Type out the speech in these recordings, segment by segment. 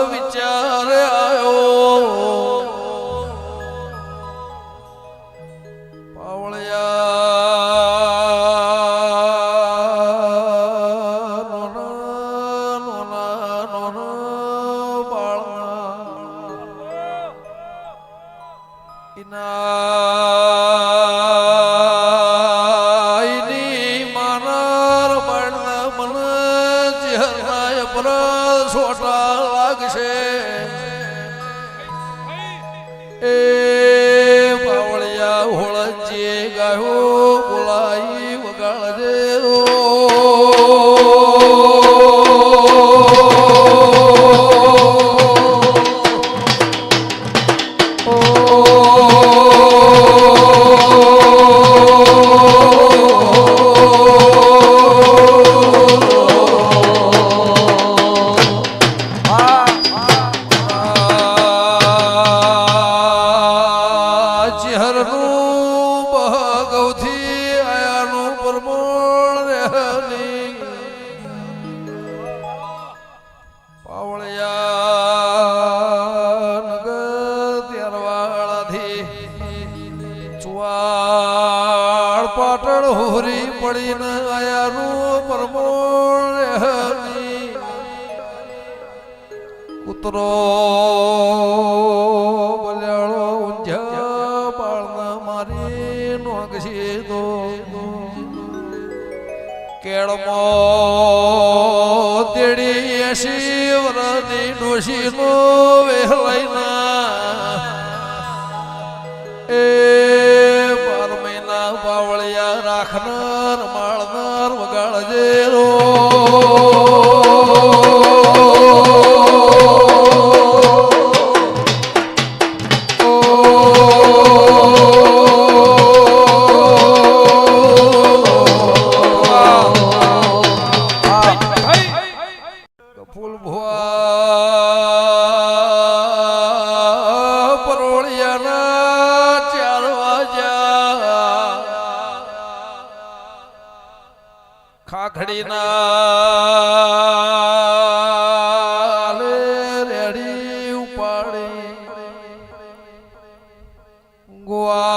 વિચાર આવ્યો સોટા લાગશે એ પાવળિયા હોળજે ગાયો બોલાઈ વગાડજે પાટણ હોરી પડીને આયાનું પરમોણ કૂતરો બલ્યાળો ઊંઝા બાળના મારી નોગશી દો કેળમો તેડી 80 વરની ડોશીનો વહેલાઈના એ પાવળિયા રાખનાર માળનાર વગાડજે રો ફૂલ ભુવા પરોળિયાના 4 વાગ્યા ખાખડીના રેડી ઉપાડી ગોવાજવળ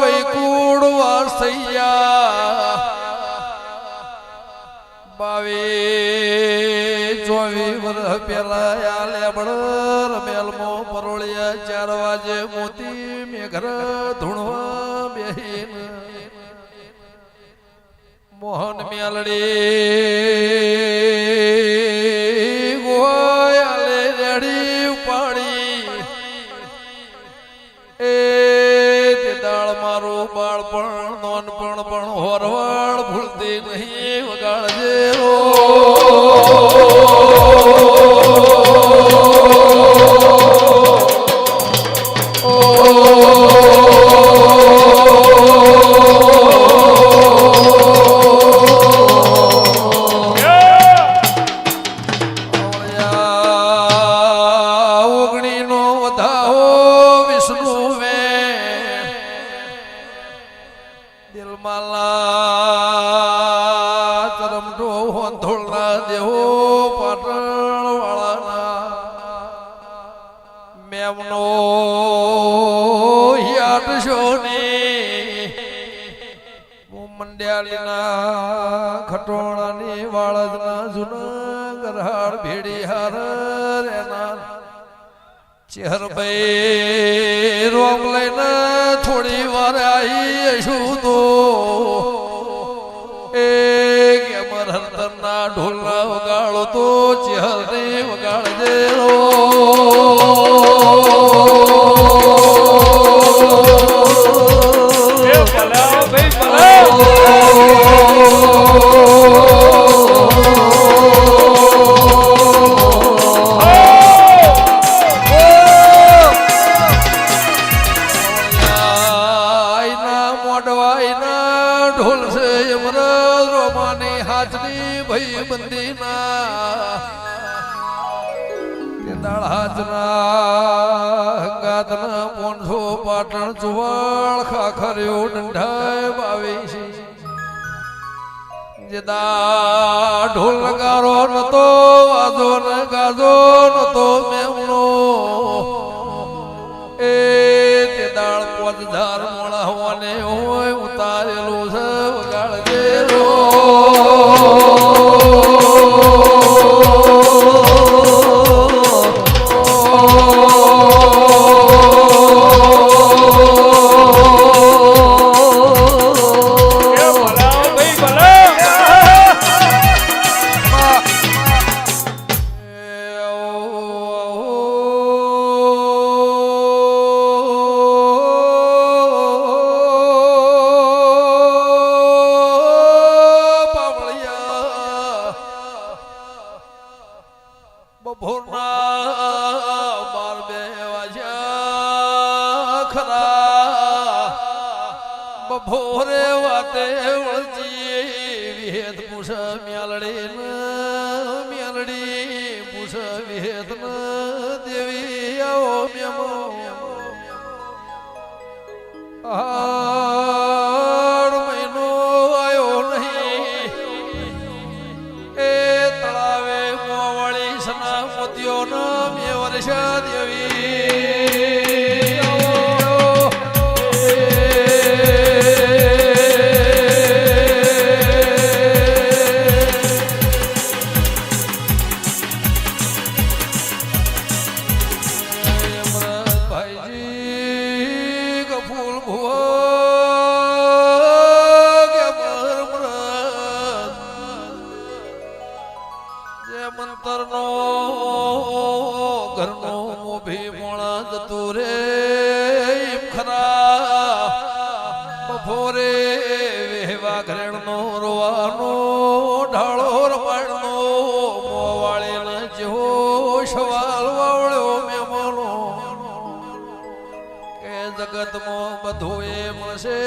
વૈકુળ વાસૈયા 22-24 વર્ષ પેલા લેબડ રમેલમો પરોળિયા 4 વાગે મોતી મેઘર ધૂણવા બેહીન મોહન મેલડી ગોયાલે રેડી ઉપાડી એ તે દાળ મારું બાળપણ નોનપણ પણ હોરવાળ ભૂલતી નહીં વગાડજે દિલમાલા ચરમડો હોંધોળના દેવો પાટણ વાળાના મેમનો યાદશો ને મંડ્યાલીના ખટોણાની વાળજના જૂના ગરહાડ ભેડી હાર રેના ચેહરભાઈ રોમ લઈને થોડી વાર આવી શું તો એ કેમર હંતરના ઢોલના વગાડો તો ચેહરને વગાડજે ઢોલ છે યમરાજ રોમાની હાથની ભઈ બંદીના દાળ હાજના હંગાતના પોંઢો પાટણ ચુવાળ ખાખર્યો ડંઢાય બાવીશી જેદા ઢોલ નગારો નતો વાજો ને ગાજો નતો મેમનો એ તે દાળ પોત ધાર મોળા હોવાને હોય ઉતારેલું છે વગાડજે બપોરે વાતે વળજી વિહેત પૂછ મ્યાલડી પૂછ વિહેત દેવી આવો મેમો આડ મહિનો આવ્યો નહીં એ તળાવે મોવાળી સના મોતીઓ ના મે વર્ષા દેવી મંતરનો ઘરનો મોભી મોણા જતું રે ખરા બપોરે વેવા ઘરેણનો રોવાનો ઢાળો રમાડનો મોવાળે જેવો સવાલ વાવળ્યો મેમનો કે જગતમાં બધું એ મળશે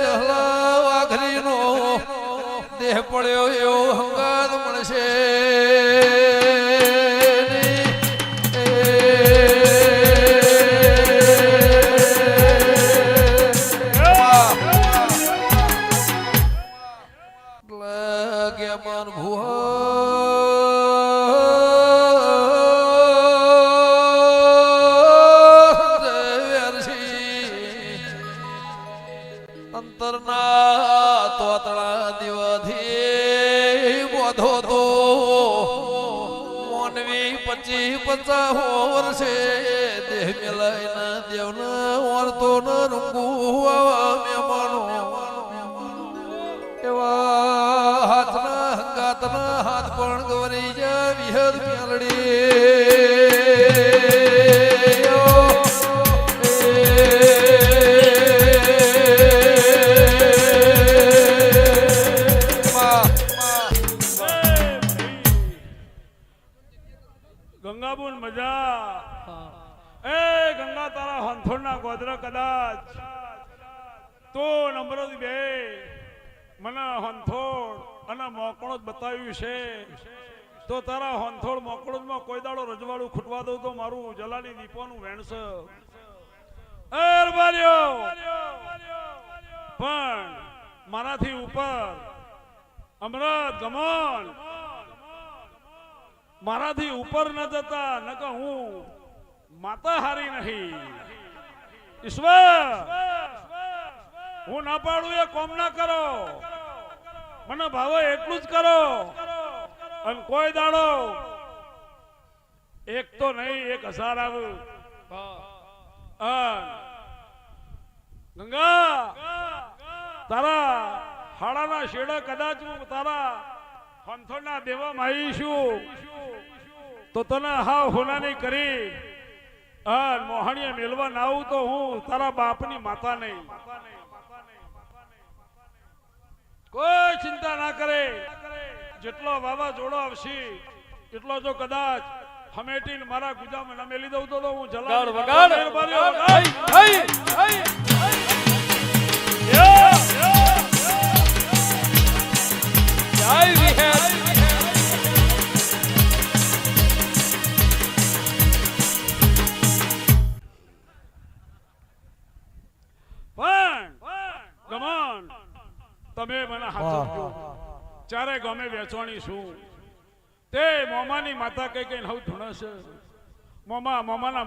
જહલા વાઘરીનો દેહ પડ્યો એવો હંગાત મળશે મન અંતરના તોતળા દિવથી બોધો તો મોનવી 25-50 વર્ષે દેહ મેલાઈને દેવના ઓરતો ન રૂંગું આવા મેમાનો એવા હાથના હંગાતના હાથ પણ ગવરી જા વિહદ મેલડી ગંગાબુન મજા એ ગંગા તારા હંથોડના ગોદરા કદાચ તો નંબરો બે મને હંથોડ અને મોકળો જ બતાવ્યું છે તો તારા હંથોડ મોકળોમાં કોઈ દાડો રજવાડું ખૂટવા દઉં તો મારું જલાની દીપોનું વેણશે પણ મારાથી ઉપર અમરત ગમન મારાથી ઉપર ન જતા નકર હું માતા હારી નહીં ઈશ્વર હું ના પાડું એ કોમ ના કરો મને ભાવે એટલું જ કરો અને કોઈ દાડો એક તો નહીં 1000 આવું ગંગા તારા હાડાના શેડા કદાચ હું તારા હંથોડના દેવામાં આવીશું તો તને હાવ હોનાની કરી મોહણીએ મેલવા ના આવું તો હું તારા બાપની માતા નહીં કોઈ ચિંતા ના કરે જેટલો વાવાઝોડો આવશે એટલો જો કદાચ હમેટીને મારા ગુજામાં ના મેલી દઉં તો હું જલાલ વગાડ તમે મને હાચવજો ચારે ગામે વેચવાની છું તે મોમાની માતા કઈ કઈ નવ ધૂણસ મોમાના